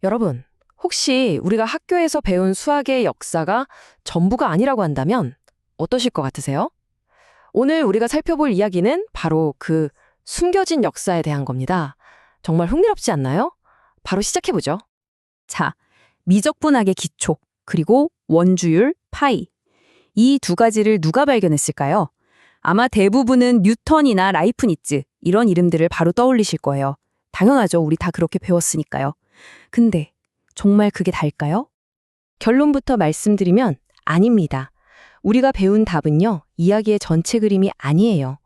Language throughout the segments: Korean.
여러분, 혹시 우리가 학교에서 배운 수학의 역사가 전부가 아니라고 한다면 어떠실 것 같으세요? 오늘 우리가 살펴볼 이야기는 바로 그 숨겨진 역사에 대한 겁니다. 정말 흥미롭지 않나요? 바로 시작해보죠. 자, 미적분학의 기초, 그리고 원주율, 파이. 이 두 가지를 누가 발견했을까요? 아마 대부분은 뉴턴이나 라이프니츠, 이런 이름들을 바로 떠올리실 거예요. 당연하죠. 우리 다 그렇게 배웠으니까요. 근데 정말 그게 다일까요? 결론부터 말씀드리면 아닙니다. 우리가 배운 답은요, 이야기의 전체 그림이 아니에요.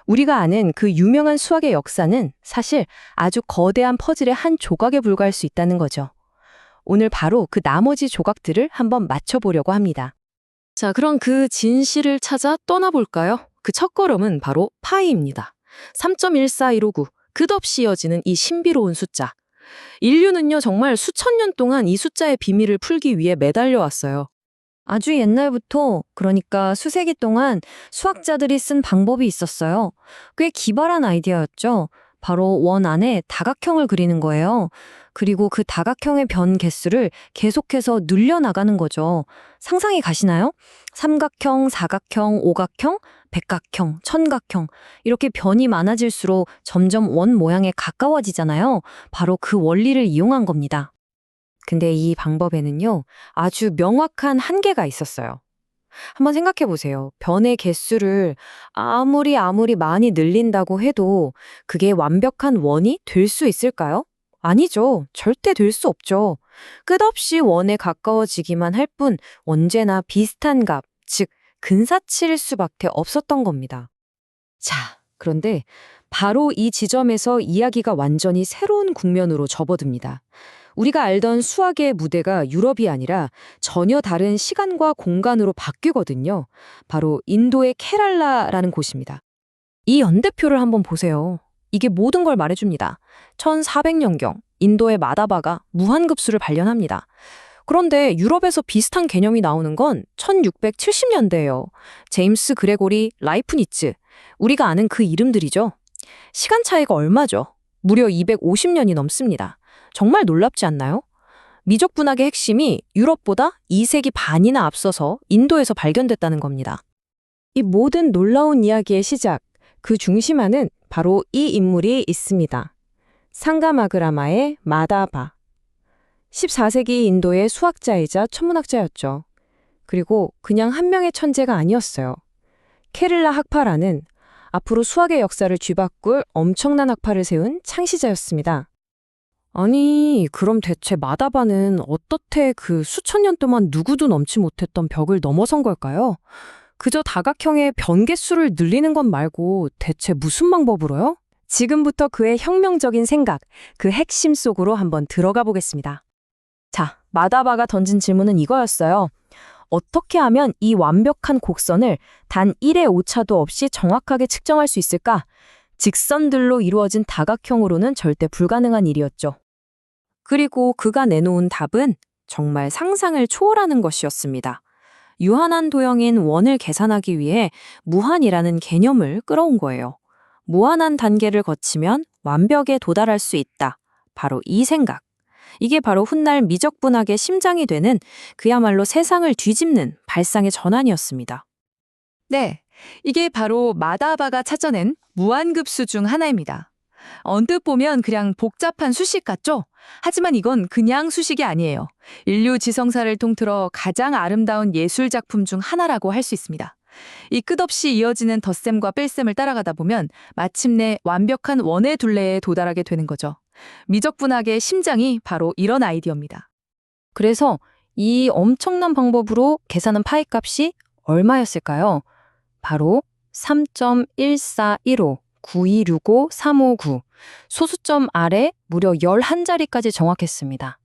우리가 아는 그 유명한 수학의 역사는 사실 아주 거대한 퍼즐의 한 조각에 불과할 수 있다는 거죠. 오늘 바로 그 나머지 조각들을 한번 맞춰보려고 합니다. 자, 그럼 그 진실을 찾아 떠나볼까요? 그 첫걸음은 바로 파이입니다. 3.14159, 끝없이 이어지는 이 신비로운 숫자. 인류는요, 정말 수천 년 동안 이 숫자의 비밀을 풀기 위해 매달려 왔어요. 아주 옛날부터, 그러니까 수세기 동안 수학자들이 쓴 방법이 있었어요. 꽤 기발한 아이디어였죠. 바로 원 안에 다각형을 그리는 거예요. 그리고 그 다각형의 변 개수를 계속해서 늘려나가는 거죠. 상상이 가시나요? 삼각형, 사각형, 오각형, 백각형, 천각형. 이렇게 변이 많아질수록 점점 원 모양에 가까워지잖아요. 바로 그 원리를 이용한 겁니다. 근데 이 방법에는요, 아주 명확한 한계가 있었어요. 한번 생각해 보세요. 변의 개수를 아무리 많이 늘린다고 해도 그게 완벽한 원이 될 수 있을까요? 아니죠. 절대 될 수 없죠. 끝없이 원에 가까워지기만 할 뿐 언제나 비슷한 값, 즉 근사치일 수밖에 없었던 겁니다. 자, 그런데 바로 이 지점에서 이야기가 완전히 새로운 국면으로 접어듭니다. 우리가 알던 수학의 무대가 유럽이 아니라 전혀 다른 시간과 공간으로 바뀌거든요. 바로 인도의 케랄라라는 곳입니다. 이 연대표를 한번 보세요. 이게 모든 걸 말해줍니다. 1400년경 인도의 마다바가 무한급수를 발견합니다. 그런데 유럽에서 비슷한 개념이 나오는 건 1670년대예요. 제임스 그레고리 라이프니츠, 우리가 아는 그 이름들이죠. 시간 차이가 얼마죠? 무려 250년이 넘습니다. 정말 놀랍지 않나요? 미적분학의 핵심이 유럽보다 2세기 반이나 앞서서 인도에서 발견됐다는 겁니다. 이 모든 놀라운 이야기의 시작, 그 중심 안은 바로 이 인물이 있습니다. 상가마그라마의 마다바. 14세기 인도의 수학자이자 천문학자였죠. 그리고 그냥 한 명의 천재가 아니었어요. 케를라 학파라는 앞으로 수학의 역사를 쥐바꿀 엄청난 학파를 세운 창시자였습니다. 아니, 그럼 대체 마다바는 어떻게 그 수천 년 동안 누구도 넘지 못했던 벽을 넘어선 걸까요? 그저 다각형의 변개수를 늘리는 것 말고 대체 무슨 방법으로요? 지금부터 그의 혁명적인 생각, 그 핵심 속으로 한번 들어가 보겠습니다. 자, 마다바가 던진 질문은 이거였어요. 어떻게 하면 이 완벽한 곡선을 단 1의 오차도 없이 정확하게 측정할 수 있을까? 직선들로 이루어진 다각형으로는 절대 불가능한 일이었죠. 그리고 그가 내놓은 답은 정말 상상을 초월하는 것이었습니다. 유한한 도형인 원을 계산하기 위해 무한이라는 개념을 끌어온 거예요. 무한한 단계를 거치면 완벽에 도달할 수 있다. 바로 이 생각. 이게 바로 훗날 미적분학의 심장이 되는 그야말로 세상을 뒤집는 발상의 전환이었습니다. 네, 이게 바로 마다바가 찾아낸 무한급수 중 하나입니다. 언뜻 보면 그냥 복잡한 수식 같죠? 하지만 이건 그냥 수식이 아니에요. 인류 지성사를 통틀어 가장 아름다운 예술 작품 중 하나라고 할 수 있습니다. 이 끝없이 이어지는 덧셈과 뺄셈을 따라가다 보면 마침내 완벽한 원의 둘레에 도달하게 되는 거죠. 미적분학의 심장이 바로 이런 아이디어입니다. 그래서 이 엄청난 방법으로 계산한 파이 값이 얼마였을까요? 바로 3.1415, 9265, 359. 소수점 아래 무려 11자리까지 정확했습니다.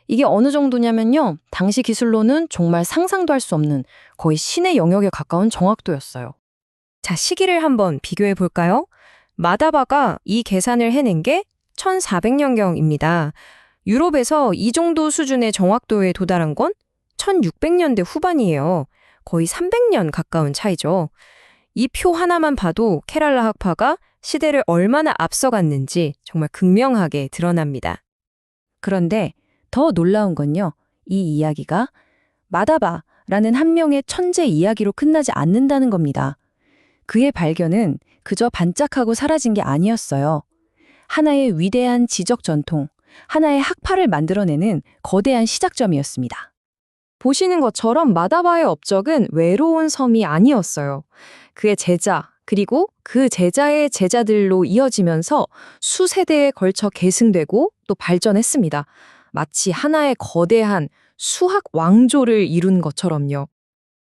이게 어느 정도냐면요, 당시 기술로는 정말 상상도 할 수 없는 거의 신의 영역에 가까운 정확도였어요. 자, 시기를 한번 비교해 볼까요? 마다바가 이 계산을 해낸 게 1400년경입니다. 유럽에서 이 정도 수준의 정확도에 도달한 건 1600년대 후반이에요. 거의 300년 가까운 차이죠. 이 표 하나만 봐도 케랄라 학파가 시대를 얼마나 앞서갔는지 정말 극명하게 드러납니다. 그런데 더 놀라운 건요, 이 이야기가 마다바라는 한 명의 천재 이야기로 끝나지 않는다는 겁니다. 그의 발견은 그저 반짝하고 사라진 게 아니었어요. 하나의 위대한 지적 전통, 하나의 학파를 만들어내는 거대한 시작점이었습니다. 보시는 것처럼 마다바의 업적은 외로운 섬이 아니었어요. 그의 제자, 그리고 그 제자의 제자들로 이어지면서 수세대에 걸쳐 계승되고 또 발전했습니다. 마치 하나의 거대한 수학 왕조를 이룬 것처럼요.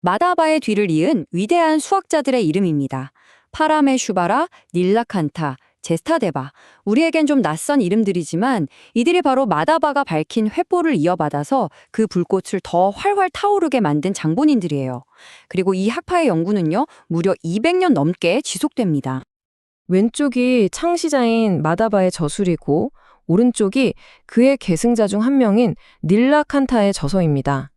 마다바의 뒤를 이은 위대한 수학자들의 이름입니다. 파라메슈바라, 닐라칸타, 제스타데바. 우리에겐 좀 낯선 이름들이지만 이들이 바로 마다바가 밝힌 횃불을 이어받아서 그 불꽃을 더 활활 타오르게 만든 장본인들이에요. 그리고 이 학파의 연구는요, 무려 200년 넘게 지속됩니다. 왼쪽이 창시자인 마다바의 저술이고 오른쪽이 그의 계승자 중 한 명인 닐라칸타의 저서입니다.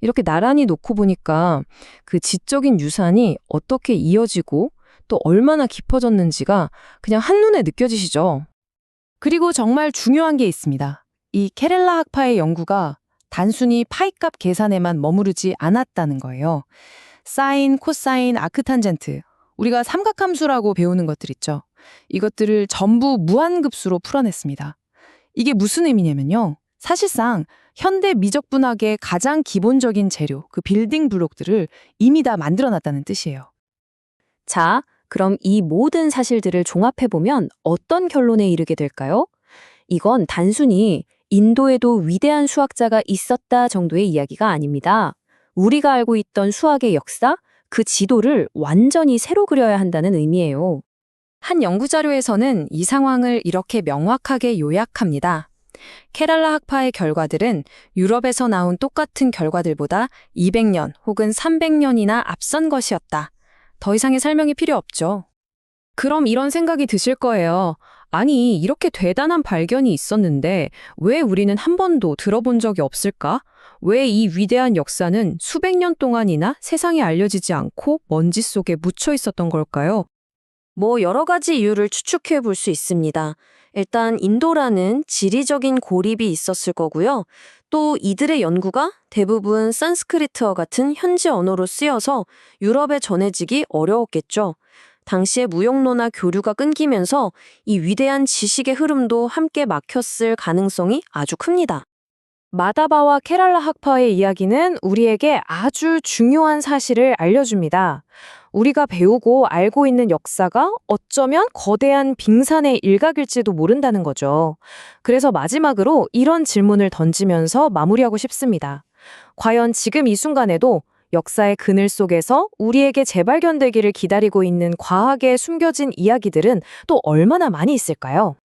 이렇게 나란히 놓고 보니까 그 지적인 유산이 어떻게 이어지고 또 얼마나 깊어졌는지가 그냥 한눈에 느껴지시죠? 그리고 정말 중요한 게 있습니다. 이 케렐라 학파의 연구가 단순히 파이값 계산에만 머무르지 않았다는 거예요. 사인, 코사인, 아크탄젠트, 우리가 삼각함수라고 배우는 것들 있죠. 이것들을 전부 무한급수로 풀어냈습니다. 이게 무슨 의미냐면요. 사실상 현대 미적분학의 가장 기본적인 재료, 그 빌딩 블록들을 이미 다 만들어놨다는 뜻이에요. 자, 그럼 이 모든 사실들을 종합해보면 어떤 결론에 이르게 될까요? 이건 단순히 인도에도 위대한 수학자가 있었다 정도의 이야기가 아닙니다. 우리가 알고 있던 수학의 역사, 그 지도를 완전히 새로 그려야 한다는 의미예요. 한 연구자료에서는 이 상황을 이렇게 명확하게 요약합니다. 케랄라 학파의 결과들은 유럽에서 나온 똑같은 결과들보다 200년 혹은 300년이나 앞선 것이었다. 더 이상의 설명이 필요 없죠. 그럼 이런 생각이 드실 거예요. 아니, 이렇게 대단한 발견이 있었는데 왜 우리는 한 번도 들어본 적이 없을까? 왜 이 위대한 역사는 수백 년 동안이나 세상에 알려지지 않고 먼지 속에 묻혀 있었던 걸까요? 여러 가지 이유를 추측해 볼 수 있습니다. 일단 인도라는 지리적인 고립이 있었을 거고요. 또 이들의 연구가 대부분 산스크리트어 같은 현지 언어로 쓰여서 유럽에 전해지기 어려웠겠죠. 당시의 무역로나 교류가 끊기면서 이 위대한 지식의 흐름도 함께 막혔을 가능성이 아주 큽니다. 마다바와 케랄라 학파의 이야기는 우리에게 아주 중요한 사실을 알려줍니다. 우리가 배우고 알고 있는 역사가 어쩌면 거대한 빙산의 일각일지도 모른다는 거죠. 그래서 마지막으로 이런 질문을 던지면서 마무리하고 싶습니다. 과연 지금 이 순간에도 역사의 그늘 속에서 우리에게 재발견되기를 기다리고 있는 과학에 숨겨진 이야기들은 또 얼마나 많이 있을까요?